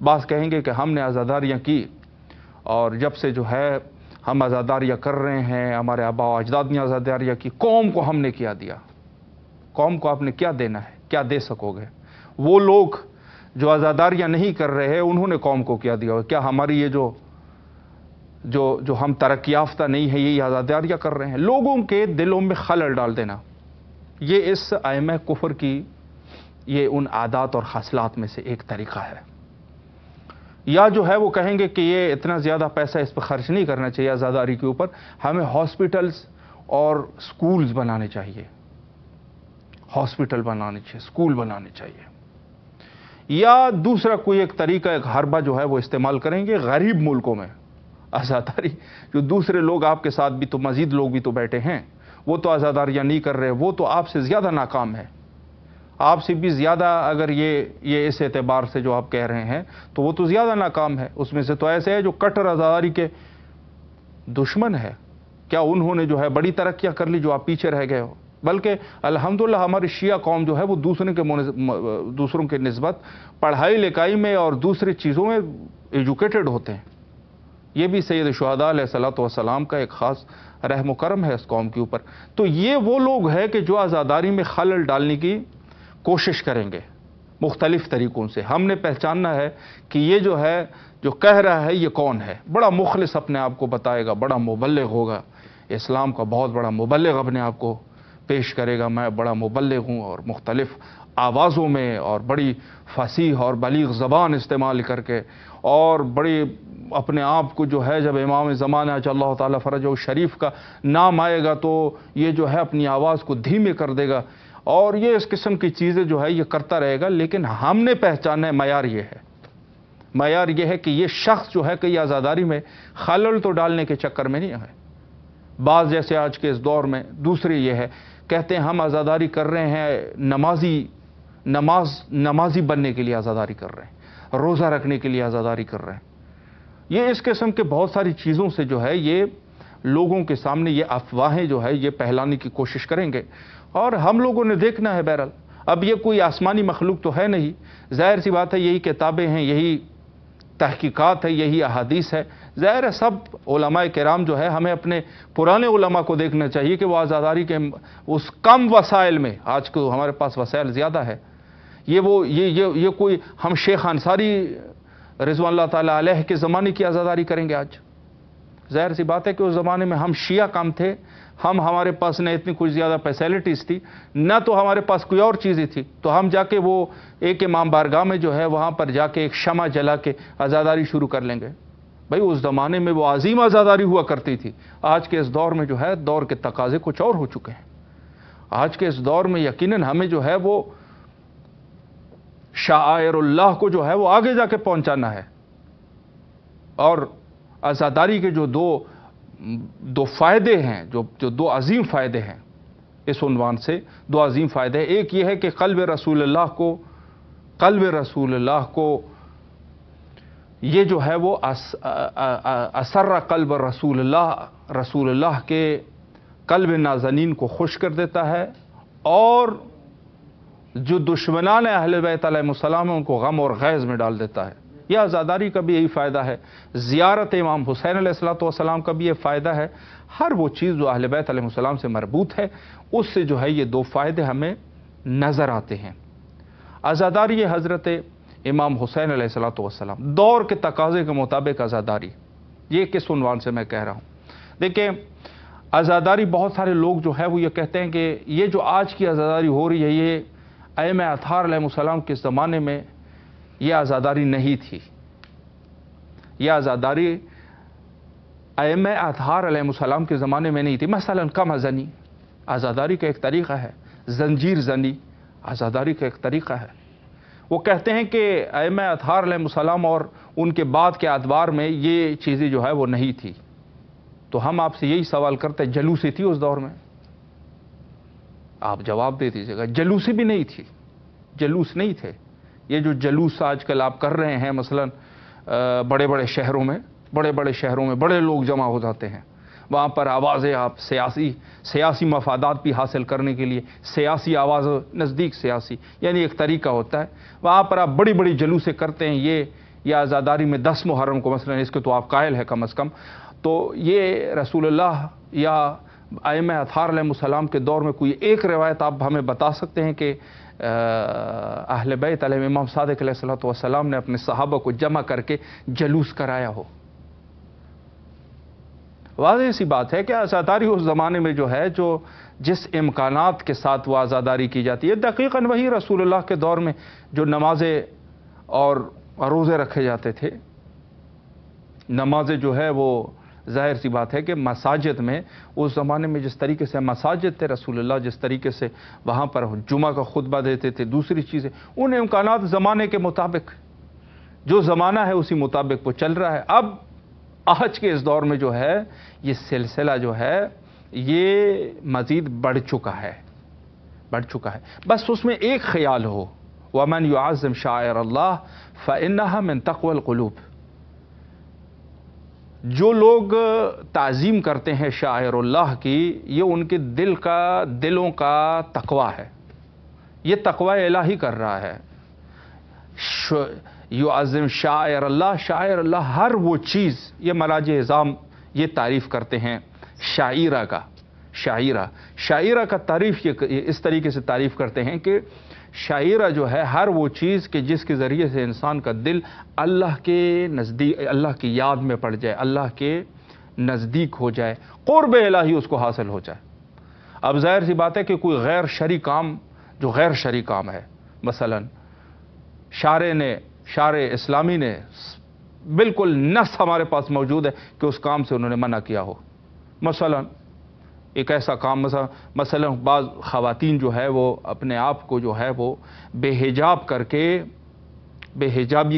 بعض کہیں گے کہ ہم نے آزاداریاں کی اور جب سے جو ہے ہم آزاداریاں کر رہے ہیں، ہمارے آباء و اجداد نے آزاداریاں کی، قوم کو ہم نے کیا دیا؟ قوم کو آپ نے کیا دینا ہے؟ کیا دے سکو گے؟ وہ لوگ جو آزاداریاں نہیں کر رہے ہیں انہوں نے قوم کو کیا دیا؟ کیا ہماری یہ جو ہم ترقی یافتہ نہیں ہے یہی آزاداریاں کر رہے ہیں؟ لوگوں کے دلوں میں خلل ڈال دینا، یہ اس ائمہ کفر کی یہ ان عادات اور خصلات میں سے ایک طریقہ ہے۔ یا جو ہے وہ کہیں گے کہ یہ اتنا زیادہ پیسہ اس پہ خرچ نہیں کرنا چاہیے آزاداری کے اوپر، ہمیں ہاسپٹلز اور سکولز بنانے چاہیے، ہاسپٹل بنانے چاہیے، سکول بنانے چاہیے۔ یا دوسرا کوئی ایک طریقہ، ایک حربہ جو ہے وہ استعمال کریں گے، غریب ملکوں میں آزاداری، جو دوسرے لوگ آپ کے ساتھ بھی تو مزید لوگ بھی تو بیٹھے ہیں، وہ تو آزاداریاں نہیں کر رہے، وہ تو آپ سے زیادہ ناکام ہے، آپ سے بھی زیادہ، اگر یہ اس اعتبار سے جو آپ کہہ رہے ہیں تو وہ تو زیادہ ناکام ہے۔ اس میں سے تو ایسے ہے جو کٹر آزاداری کے دشمن ہے، کیا انہوں نے جو ہے بڑی ترقیاں کر لی جو آپ پیچھے رہ گئے ہو؟ بلکہ الحمدللہ ہماری شیعہ قوم جو ہے وہ دوسروں کے نسبت پڑھائی لکھائی میں اور دوسری چیزوں میں ایجوکیٹڈ ہوتے ہیں۔ یہ بھی سید شہداء علیہ الصلوۃ والسلام کا ایک خاص رحم و کرم ہے اس قوم کے اوپر۔ تو یہ وہ لوگ ہیں کہ جو آزاداری میں خلل ڈالنے کی کوشش کریں گے مختلف طریقوں سے۔ ہم نے پہچاننا ہے کہ یہ جو ہے جو کہہ رہا ہے یہ کون ہے، بڑا مخلص اپنے آپ کو بتائے گا، بڑا مبلغ ہوگا، اسلام کا بہت بڑا مبلغ اپنے آپ کو پیش کرے گا، میں بڑا مبلغ ہوں، اور مختلف آوازوں میں اور بڑی فصیح اور بلیغ زبان استعمال کر کے، اور بڑی اپنے آپ کو جو ہے جب امام زمانہ اللہ تعالیٰ فرجہ شریف کا نام آئے گا تو یہ جو ہے اپنی آواز کو دھیمے کر دے گا، اور یہ اس قسم کی چیزیں جو ہے یہ کرتا رہے گا۔ لیکن ہم نے پہچانا ہے، معیار یہ ہے، معیار یہ ہے کہ یہ شخص جو ہے کہ یہ آزاداری میں خلل تو ڈالنے کے چکر میں نہیں ہے۔ بعض جیسے آج کے اس دور میں دوسری یہ ہے، کہتے ہیں ہم آزاداری کر رہے ہیں، نمازی بننے کے لیے آزاداری کر رہے ہیں، روزہ رکھنے کے لیے آزاداری کر رہے ہیں۔ یہ اس قسم کے بہت ساری چیزوں سے جو ہے یہ لوگوں کے سامنے یہ افواہیں جو ہے یہ پھیلانے کی کوشش کریں گے، اور ہم لوگوں نے دیکھنا ہے۔ بہرحال اب یہ کوئی آسمانی مخلوق تو ہے نہیں، ظاہر سی بات ہے یہی کتابیں ہیں، یہی تحقیقات ہے، یہی احادیث ہے۔ ظاہر ہے سب علماء کرام جو ہے ہمیں اپنے پرانے علماء کو دیکھنا چاہیے کہ وہ آزاداری کے اس کم وسائل میں، آج کو ہمارے پاس وسائل زیادہ ہے، یہ کوئی ہم شیخ انصاری رضوان اللہ تعالیٰ علیہ کے زمانے کی آزاداری کریں گے آج؟ ظاہر سی بات ہے کہ اس زمانے میں ہم شیعہ کم تھے، ہمارے پاس نہ اتنی کچھ زیادہ فیسلٹیز تھی، نہ تو ہمارے پاس کوئی اور چیزیں تھی، تو ہم جا کے وہ ایک امام بارگاہ میں جو ہے وہاں پر جا کے ایک شمع جلا کے آزاداری شروع کر لیں گے؟ بھائی اس زمانے میں وہ عظیم آزاداری ہوا کرتی تھی۔ آج کے اس دور میں جو ہے دور کے تقاضے کچھ اور ہو چکے ہیں۔ آج کے اس دور میں یقیناً ہمیں جو ہے وہ شعائر اللہ کو جو ہے وہ آگے جا کے پہنچانا ہے، اور آزاداری کے جو دو فائدے ہیں، جو دو عظیم فائدے ہیں اس عنوان سے، دو عظیم فائدے ہیں۔ ایک یہ ہے کہ قلب رسول اللہ کو یہ جو ہے وہ اسر قلب رسول اللہ کے قلب نازنین کو خوش کر دیتا ہے، اور جو دشمنان اہل بیت علیہ السلام ہیں ان کو غم اور غیظ میں ڈال دیتا ہے۔ یہ آزاداری کا بھی یہی فائدہ ہے، زیارت امام حسین علیہ السلام کا بھی یہ فائدہ ہے۔ ہر وہ چیز جو اہل بیت علیہ السلام سے مربوط ہے اس سے جو ہے یہ دو فائدے ہمیں نظر آتے ہیں۔ آزاداری حضرت امام حسین علیہ السلام، دور کے تقاضے کے مطابق آزاداری، یہ کس عنوان سے میں کہہ رہا ہوں؟ دیکھیں آزاداری، بہت سارے لوگ جو ہے وہ یہ کہتے ہیں کہ یہ جو آج کی آزاداری ہو رہی ہے یہ ائمہ اطہار علیہ السلام کے زمانے میں یہ آزاداری نہیں تھی۔ یہ آزاداری ائمہ اطہار علیہ السلام کے زمانے میں نہیں تھی۔ مثلا کم زنی آزاداری کا ایک طریقہ ہے، زنجیر زنی آزاداری کا ایک طریقہ ہے۔ وہ کہتے ہیں کہ ائمہ اطہار علیہ السلام اور ان کے بعد کے ادوار میں یہ چیزیں جو ہے وہ نہیں تھی۔ تو ہم آپ سے یہی سوال کرتے ہیں، جلوسی تھی اس دور میں؟ آپ جواب دے دیجیے گا جلوسی بھی نہیں تھی، جلوس نہیں تھے۔ یہ جو جلوس آج کل آپ کر رہے ہیں، مثلا بڑے بڑے شہروں میں بڑے لوگ جمع ہو جاتے ہیں، وہاں پر آوازیں آپ سیاسی مفادات بھی حاصل کرنے کے لیے، سیاسی آواز نزدیک سیاسی یعنی ایک طریقہ ہوتا ہے، وہاں پر آپ بڑی بڑی جلوسیں کرتے ہیں، یا عزاداری میں 10 محرم کو مثلا اس کے تو آپ قائل ہے کم از کم، تو یہ رسول اللہ یا ائمہ اطہار علیہ السلام کے دور میں کوئی ایک روایت آپ ہمیں بتا سکتے ہیں کہ اہل بیت علیہ امام صادق علیہ الصلوۃ والسلام نے اپنے صحابہ کو جمع کر کے جلوس کرایا ہو؟ واضح سی بات ہے کہ عزاداری اس زمانے میں جو ہے، جو جس امکانات کے ساتھ وہ عزاداری کی جاتی ہے، دقیقاً وہی رسول اللہ کے دور میں جو نمازیں اور روزے رکھے جاتے تھے، نمازیں جو ہے وہ ظاہر سی بات ہے کہ مساجد میں اس زمانے میں جس طریقے سے مساجد تھے، رسول اللہ جس طریقے سے وہاں پر جمعہ کا خطبہ دیتے تھے، دوسری چیزیں، ان امکانات زمانے کے مطابق، جو زمانہ ہے اسی مطابق وہ چل رہا ہے۔ اب آج کے اس دور میں جو ہے یہ سلسلہ جو ہے یہ مزید بڑھ چکا ہے، بس اس میں ایک خیال ہو، وَمَنْ يُعَظِّمْ شَعَائِرَ اللَّهِ فَإِنَّهَا مِنْ تَقْوَى الْقُلُوبِ، جو لوگ تعظیم کرتے ہیں شاعر اللہ کی، یہ ان کے دلوں کا تقوی ہے، یہ تقوی الہی کر رہا ہے۔ یعظم شاعر اللہ، شاعر اللہ ہر وہ چیز، یہ مراجع اعظام یہ تعریف کرتے ہیں شاعرہ کا، شاعرہ کا تعریف یہ اس طریقے سے تعریف کرتے ہیں کہ شاعرہ جو ہے ہر وہ چیز کہ جس کے ذریعے سے انسان کا دل اللہ کے نزدیک، اللہ کی یاد میں پڑ جائے، اللہ کے نزدیک ہو جائے، قرب الہی اس کو حاصل ہو جائے۔ اب ظاہر سی بات ہے کہ کوئی غیر شرعی کام، جو غیر شرعی کام ہے، مثلا شارع اسلامی نے بالکل نص ہمارے پاس موجود ہے کہ اس کام سے انہوں نے منع کیا ہو، مثلا ایک ایسا کام، مثلا بعض خواتین جو ہے وہ اپنے آپ کو جو ہے وہ بے حجابی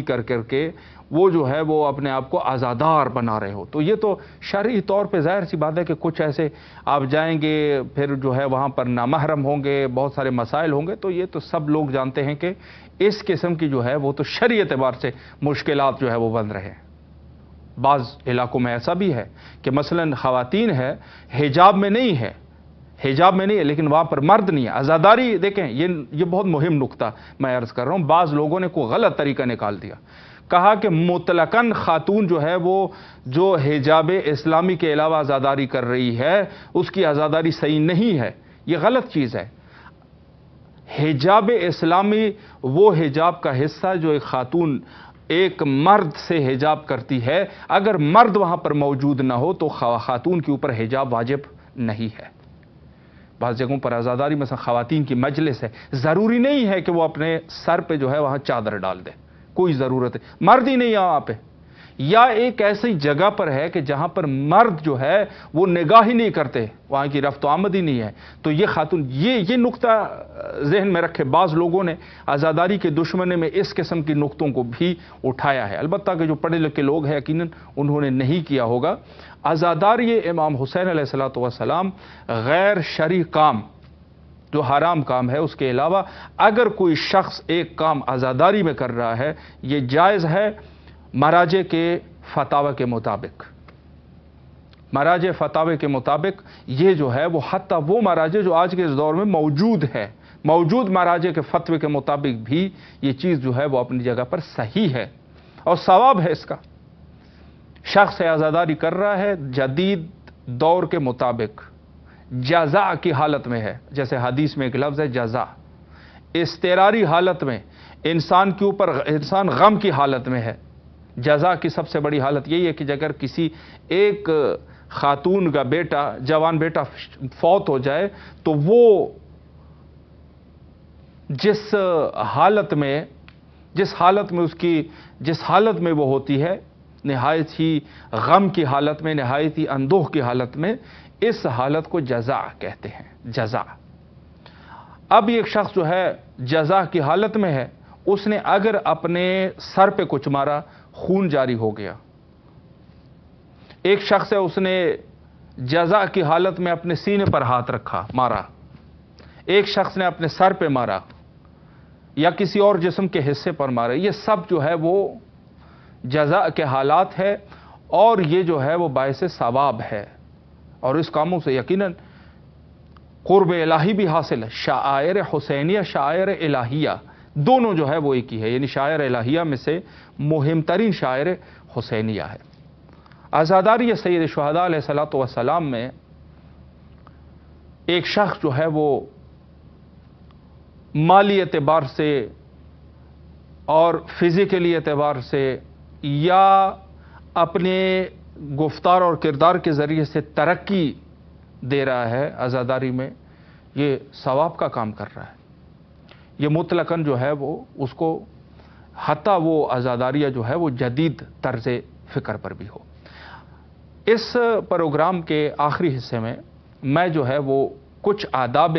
کر کے وہ جو ہے وہ اپنے آپ کو آزادار بنا رہے ہو، تو یہ تو شرعی طور پہ ظاہر سی بات ہے کہ کچھ ایسے آپ جائیں گے پھر جو ہے وہاں پر نامحرم ہوں گے، بہت سارے مسائل ہوں گے، تو یہ تو سب لوگ جانتے ہیں کہ اس قسم کی جو ہے وہ تو شرعی اعتبار سے مشکلات جو ہے وہ بن رہے ہیں۔ بعض علاقوں میں ایسا بھی ہے کہ مثلا خواتین ہے حجاب میں نہیں ہے لیکن وہاں پر مرد نہیں ہے، عزاداری دیکھیں، یہ بہت مہم نقطہ میں عرض کر رہا ہوں۔ بعض لوگوں نے کوئی غلط طریقہ نکال دیا، کہا کہ مطلقاً خاتون جو ہے وہ جو حجاب اسلامی کے علاوہ عزاداری کر رہی ہے اس کی عزاداری صحیح نہیں ہے، یہ غلط چیز ہے۔ حجاب اسلامی وہ حجاب کا حصہ جو ایک خاتون ایک مرد سے حجاب کرتی ہے، اگر مرد وہاں پر موجود نہ ہو تو خاتون کے اوپر حجاب واجب نہیں ہے۔ بعض جگہوں پر عزاداری مثلا خواتین کی مجلس ہے، ضروری نہیں ہے کہ وہ اپنے سر پہ جو ہے وہاں چادر ڈال دے، کوئی ضرورت ہے، مرد ہی نہیں وہاں پہ، یا ایک ایسی جگہ پر ہے کہ جہاں پر مرد جو ہے وہ نگاہ ہی نہیں کرتے، وہاں کی رفت و آمد ہی نہیں ہے، تو یہ خاتون یہ نقطہ ذہن میں رکھے۔ بعض لوگوں نے عزاداری کے دشمنے میں اس قسم کی نقطوں کو بھی اٹھایا ہے، البتہ کہ جو پڑھے لکھے لوگ ہیں یقیناً انہوں نے نہیں کیا ہوگا۔ عزاداری امام حسین علیہ الصلوۃ والسلام غیر شرعی کام جو حرام کام ہے اس کے علاوہ اگر کوئی شخص ایک کام عزاداری میں کر رہا ہے یہ جائز ہے مراجع کے فتاوی کے مطابق۔ مراجع فتاوی کے مطابق یہ جو ہے وہ حتیٰ وہ مراجع جو آج کے اس دور میں موجود مراجع کے فتوے کے مطابق بھی یہ چیز جو ہے وہ اپنی جگہ پر صحیح ہے اور ثواب ہے اس کا۔ شخص عزاداری کر رہا ہے جدید دور کے مطابق، جزا کی حالت میں ہے، جیسے حدیث میں ایک لفظ ہے جزا، اضطراری حالت میں انسان کے اوپر، انسان غم کی حالت میں ہے۔ جزا کی سب سے بڑی حالت یہی ہے کہ اگر کسی ایک خاتون کا بیٹا، جوان بیٹا فوت ہو جائے تو وہ جس حالت میں وہ ہوتی ہے، نہایت ہی غم کی حالت میں، نہایت ہی اندوہ کی حالت میں، اس حالت کو جزا کہتے ہیں، جزا۔ اب ایک شخص جو ہے جزا کی حالت میں ہے، اس نے اگر اپنے سر پہ کچھ مارا، خون جاری ہو گیا۔ ایک شخص ہے اس نے جزا کی حالت میں اپنے سینے پر ہاتھ رکھا، مارا۔ ایک شخص نے اپنے سر پہ مارا یا کسی اور جسم کے حصے پر مارا، یہ سب جو ہے وہ جزا کے حالات ہے اور یہ جو ہے وہ باعث ثواب ہے اور اس کاموں سے یقیناً قرب الہی بھی حاصل ہے۔ شعائر حسینیہ، شعائر الہیہ دونوں جو ہے وہ ایک ہی ہے، یعنی شاعر الہیہ میں سے مہم ترین شاعر حسینیہ ہے۔ عزاداری سید شہداء علیہ الصلوۃ والسلام میں ایک شخص جو ہے وہ مالی اعتبار سے اور فزیکلی اعتبار سے یا اپنے گفتار اور کردار کے ذریعے سے ترقی دے رہا ہے عزاداری میں، یہ ثواب کا کام کر رہا ہے۔ یہ مطلقاً جو ہے وہ اس کو حتیٰ وہ عزاداریہ جو ہے وہ جدید طرز فکر پر بھی ہو۔ اس پروگرام کے آخری حصے میں جو ہے وہ کچھ آداب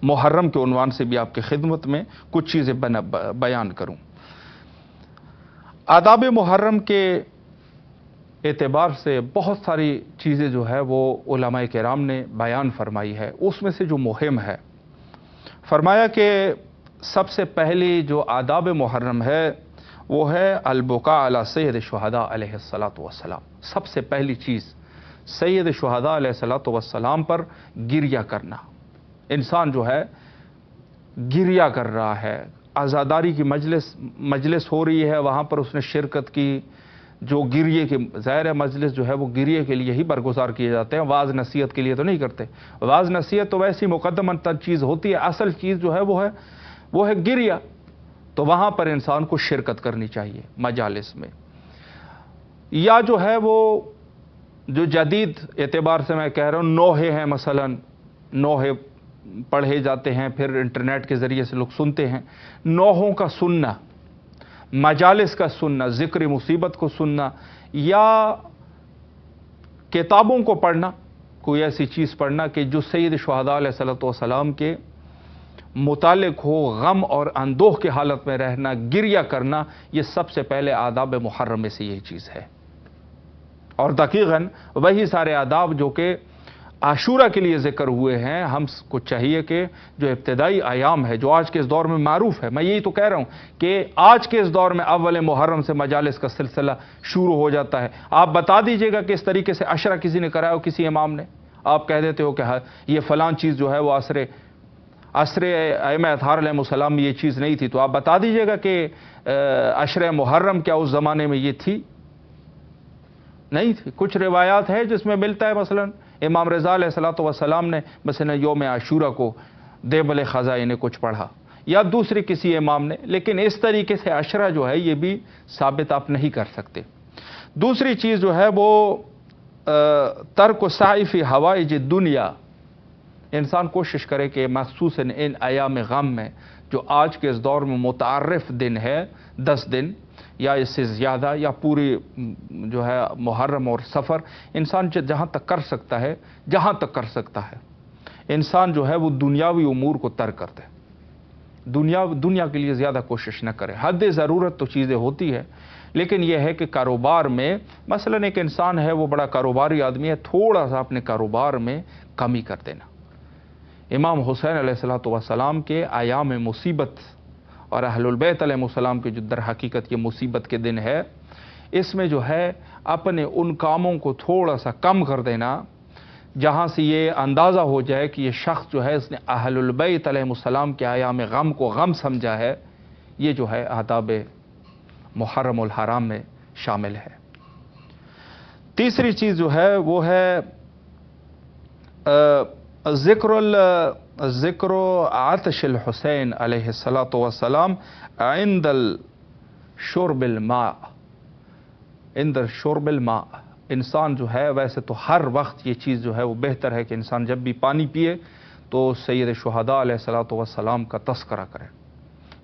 محرم کے عنوان سے بھی آپ کی خدمت میں کچھ چیزیں بیان کروں۔ آداب محرم کے اعتبار سے بہت ساری چیزیں جو ہے وہ علماء کرام نے بیان فرمائی ہے، اس میں سے جو مہم ہے، فرمایا کہ سب سے پہلی جو آداب محرم ہے وہ ہے البکاء علی سید شہداء علیہ الصلوۃ والسلام۔ سب سے پہلی چیز سید شہداء علیہ الصلوۃ والسلام پر گریہ کرنا۔ انسان جو ہے گریہ کر رہا ہے، عزاداری کی مجلس ہو رہی ہے، وہاں پر اس نے شرکت کی، جو گریے کے ظاہر مجلس جو ہے وہ گریے کے لیے ہی برگزار کیے جاتے ہیں، واعظ نصیحت کے لیے تو نہیں کرتے۔ واعظ نصیحت تو ویسی مقدماً تر چیز ہوتی ہے، اصل چیز جو ہے وہ ہے گریہ، تو وہاں پر انسان کو شرکت کرنی چاہیے مجالس میں۔ یا جو ہے وہ جو جدید اعتبار سے میں کہہ رہا ہوں نوحے ہیں، مثلا نوحے پڑھے جاتے ہیں، پھر انٹرنیٹ کے ذریعے سے لوگ سنتے ہیں، نوحوں کا سننا، مجالس کا سننا، ذکر مصیبت کو سننا، یا کتابوں کو پڑھنا، کوئی ایسی چیز پڑھنا کہ جو سید شہداء علیہ الصلوۃ والسلام کے متعلق ہو، غم اور اندوہ کی حالت میں رہنا، گریہ کرنا، یہ سب سے پہلے آداب محرم میں سے یہی چیز ہے۔ اور دقیقاً وہی سارے آداب جو کہ عاشورہ کے لیے ذکر ہوئے ہیں، ہم کو چاہیے کہ جو ابتدائی ایام ہے، جو آج کے اس دور میں معروف ہے، میں یہی تو کہہ رہا ہوں کہ آج کے اس دور میں اول محرم سے مجالس کا سلسلہ شروع ہو جاتا ہے۔ آپ بتا دیجئے گا کہ اس طریقے سے عشرہ کسی نے کرایا ہو، کسی امام نے، آپ کہہ دیتے ہو کہ یہ فلان چیز جو ہے وہ عصر ائمہ اطہار علیہ السلام میں یہ چیز نہیں تھی، تو آپ بتا دیجئے گا کہ عشرہ محرم کیا اس زمانے میں یہ تھی؟ نہیں تھی۔ کچھ روایات ہے جس میں ملتا ہے، مثلا امام رضا علیہ الصلوۃ والسلام نے مثلا یوم عاشورہ کو دیبل خزائن نے کچھ پڑھا، یا دوسرے کسی امام نے، لیکن اس طریقے سے عشرہ جو ہے یہ بھی ثابت آپ نہیں کر سکتے۔ دوسری چیز جو ہے وہ ترک السعی فی حوائج الدنیا، انسان کوشش کرے کہ مخصوصاً ان ایام غم میں، جو آج کے اس دور میں متعارف دن ہے، 10 دن یا اس سے زیادہ، یا پوری جو ہے محرم اور سفر، انسان جہاں تک کر سکتا ہے انسان جو ہے وہ دنیاوی امور کو ترک کر دے، دنیا کے لیے زیادہ کوشش نہ کرے۔ حد ضرورت تو چیزیں ہوتی ہے، لیکن یہ ہے کہ کاروبار میں مثلا ایک انسان ہے وہ بڑا کاروباری آدمی ہے، تھوڑا سا اپنے کاروبار میں کمی کر دینا۔ امام حسین علیہ الصلوۃ والسلام کے ایام مصیبت اور اہل البیت علیہ السلام کے جو در حقیقت یہ مصیبت کے دن ہے، اس میں جو ہے اپنے ان کاموں کو تھوڑا سا کم کر دینا، جہاں سے یہ اندازہ ہو جائے کہ یہ شخص جو ہے اس نے اہل البیت علیہ السلام کے ایام غم کو غم سمجھا ہے، یہ جو ہے آداب محرم الحرام میں شامل ہے۔ تیسری چیز جو ہے وہ ہے ذکر عطش الحسین علیہ الصلوۃ والسلام عند شرب الماء۔ انسان جو ہے ویسے تو ہر وقت یہ چیز جو ہے وہ بہتر ہے کہ انسان جب بھی پانی پیے تو سید شہداء علیہ الصلوۃ والسلام کا تذکرہ کرے،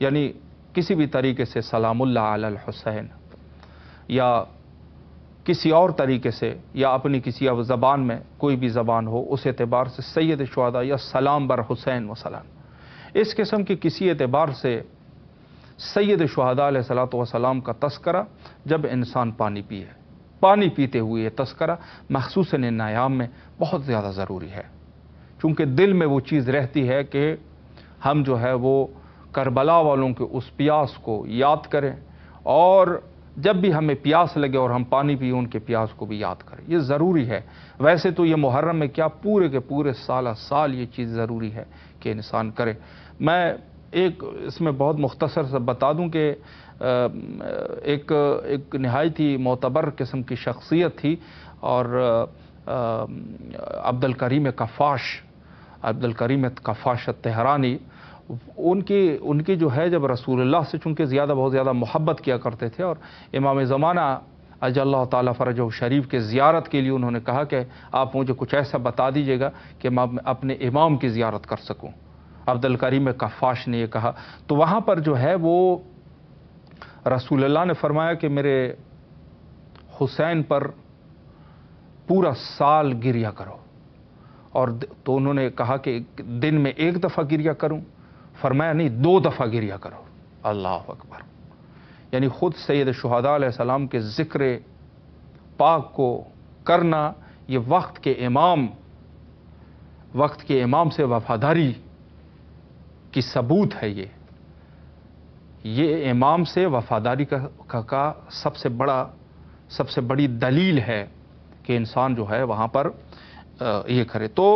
یعنی کسی بھی طریقے سے سلام اللہ علی الحسین، یا کسی اور طریقے سے، یا اپنی کسی زبان میں کوئی بھی زبان ہو اس اعتبار سے سید شہداء یا سلام بر حسین وسلام، اس قسم کی کسی اعتبار سے سید شہداء علیہ الصلوۃ والسلام کا تذکرہ جب انسان پانی پیتے ہوئے یہ تذکرہ مخصوصاً ان ایام میں بہت زیادہ ضروری ہے، چونکہ دل میں وہ چیز رہتی ہے کہ ہم جو ہے وہ کربلا والوں کے اس پیاس کو یاد کریں، اور جب بھی ہمیں پیاس لگے اور ہم پانی پییں ان کے پیاس کو بھی یاد کریں، یہ ضروری ہے۔ ویسے تو یہ محرم میں کیا پورے کے پورے سال یہ چیز ضروری ہے کہ انسان کرے۔ میں ایک اس میں بہت مختصر سے بتا دوں کہ ایک نہایت ہی معتبر قسم کی شخصیت تھی، اور عبد الکریم کفاش تہرانی، ان کی جو ہے جب رسول اللہ سے چونکہ بہت زیادہ محبت کیا کرتے تھے، اور امام زمانہ اجل اللہ تعالیٰ فرجہ شریف کے زیارت کے لیے انہوں نے کہا کہ آپ مجھے کچھ ایسا بتا دیجیے گا کہ میں اپنے امام کی زیارت کر سکوں۔ عبد الکریم کفاش نے یہ کہا، تو وہاں پر جو ہے وہ رسول اللہ نے فرمایا کہ میرے حسین پر پورا سال گریہ کرو، اور تو انہوں نے کہا کہ دن میں ایک دفعہ گریہ کروں؟ فرمایا نہیں، 2 دفعہ گریہ کرو۔ اللہ اکبر! یعنی خود سید الشہداء علیہ السلام کے ذکر پاک کو کرنا، یہ وقت کے امام سے وفاداری کی ثبوت ہے۔ یہ امام سے وفاداری کا سب سے بڑی دلیل ہے کہ انسان جو ہے وہاں پر یہ کرے۔ تو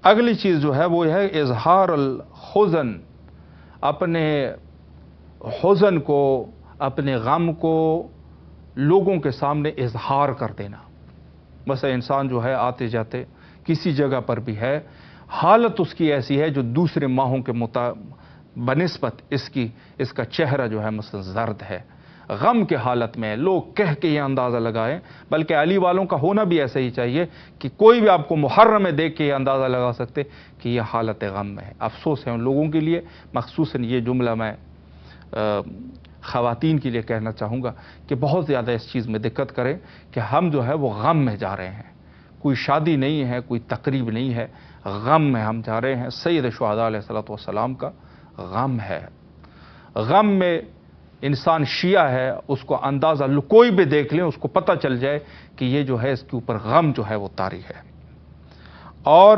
اگلی چیز جو ہے وہ ہے اظہار الحزن، اپنے حزن کو، اپنے غم کو لوگوں کے سامنے اظہار کر دینا۔ بس انسان جو ہے آتے جاتے کسی جگہ پر بھی ہے، حالت اس کی ایسی ہے جو دوسرے ماہوں کے بنسبت اس کا چہرہ جو ہے مثلا زرد ہے، غم کے حالت میں، لوگ کہہ کے یہ اندازہ لگائیں، بلکہ علی والوں کا ہونا بھی ایسا ہی چاہیے کہ کوئی بھی آپ کو محرم میں دیکھ کے یہ اندازہ لگا سکتے کہ یہ حالت غم میں ہے۔ افسوس ہے ان لوگوں کے لیے، مخصوصاً یہ جملہ میں خواتین کے لیے کہنا چاہوں گا کہ بہت زیادہ اس چیز میں دقت کریں کہ ہم جو ہے وہ غم میں جا رہے ہیں، کوئی شادی نہیں ہے، کوئی تقریب نہیں ہے، غم میں ہم جا رہے ہیں۔ سید شہداء علیہ السلام کا غم ہے، غم میں انسان شیعہ ہے، اس کو اندازہ کوئی بھی دیکھ لیں اس کو پتہ چل جائے کہ یہ جو ہے اس کے اوپر غم جو ہے وہ طاری ہے۔ اور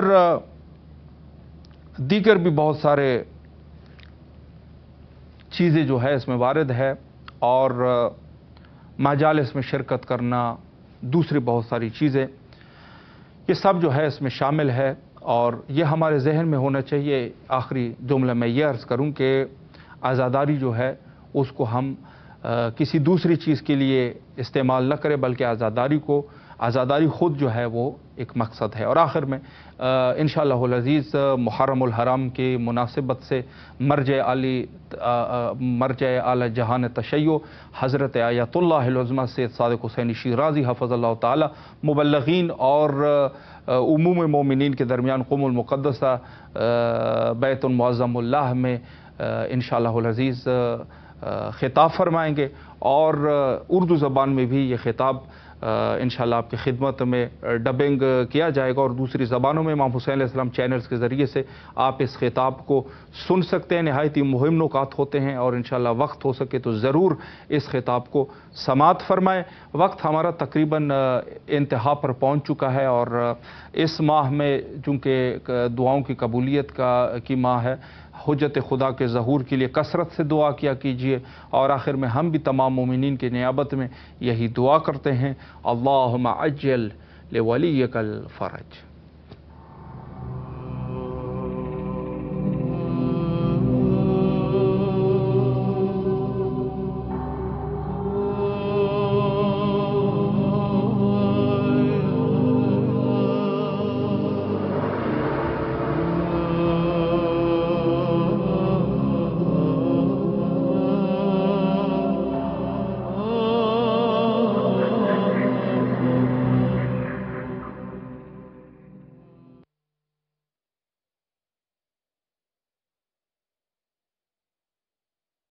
دیگر بھی بہت سارے چیزیں جو ہے اس میں وارد ہے، اور مجالس میں شرکت کرنا، دوسری بہت ساری چیزیں، یہ سب جو ہے اس میں شامل ہے، اور یہ ہمارے ذہن میں ہونا چاہیے۔ آخری جملہ میں یہ عرض کروں کہ عزاداری جو ہے اس کو ہم کسی دوسری چیز کے لیے استعمال نہ کریں، بلکہ عزاداری خود جو ہے وہ ایک مقصد ہے۔ اور آخر میں انشاءاللہ العزیز محرم الحرام کی مناسبت سے مرجع اعلی جہان تشیع حضرت آیت اللہ العظمیٰ سید صادق حسینی شیرازی حفظ اللہ تعالی مبلغین اور عموم مومنین کے درمیان قم المقدسہ بیت المعظم اللہ میں انشاءاللہ العزیز خطاب فرمائیں گے، اور اردو زبان میں بھی یہ خطاب انشاءاللہ آپ کی خدمت میں ڈبنگ کیا جائے گا، اور دوسری زبانوں میں امام حسین علیہ السلام چینلز کے ذریعے سے آپ اس خطاب کو سن سکتے ہیں۔ نہایت ہی مہم نکات ہوتے ہیں، اور انشاءاللہ وقت ہو سکے تو ضرور اس خطاب کو سماعت فرمائیں۔ وقت ہمارا تقریباً انتہا پر پہنچ چکا ہے، اور اس ماہ میں چونکہ دعاؤں کی قبولیت کی ماہ ہے، حجت خدا کے ظہور کے لیے کثرت سے دعا کیا کیجیے، اور آخر میں ہم بھی تمام مومنین کی نیابت میں یہی دعا کرتے ہیں، اللہم عجل لولیک الفرج۔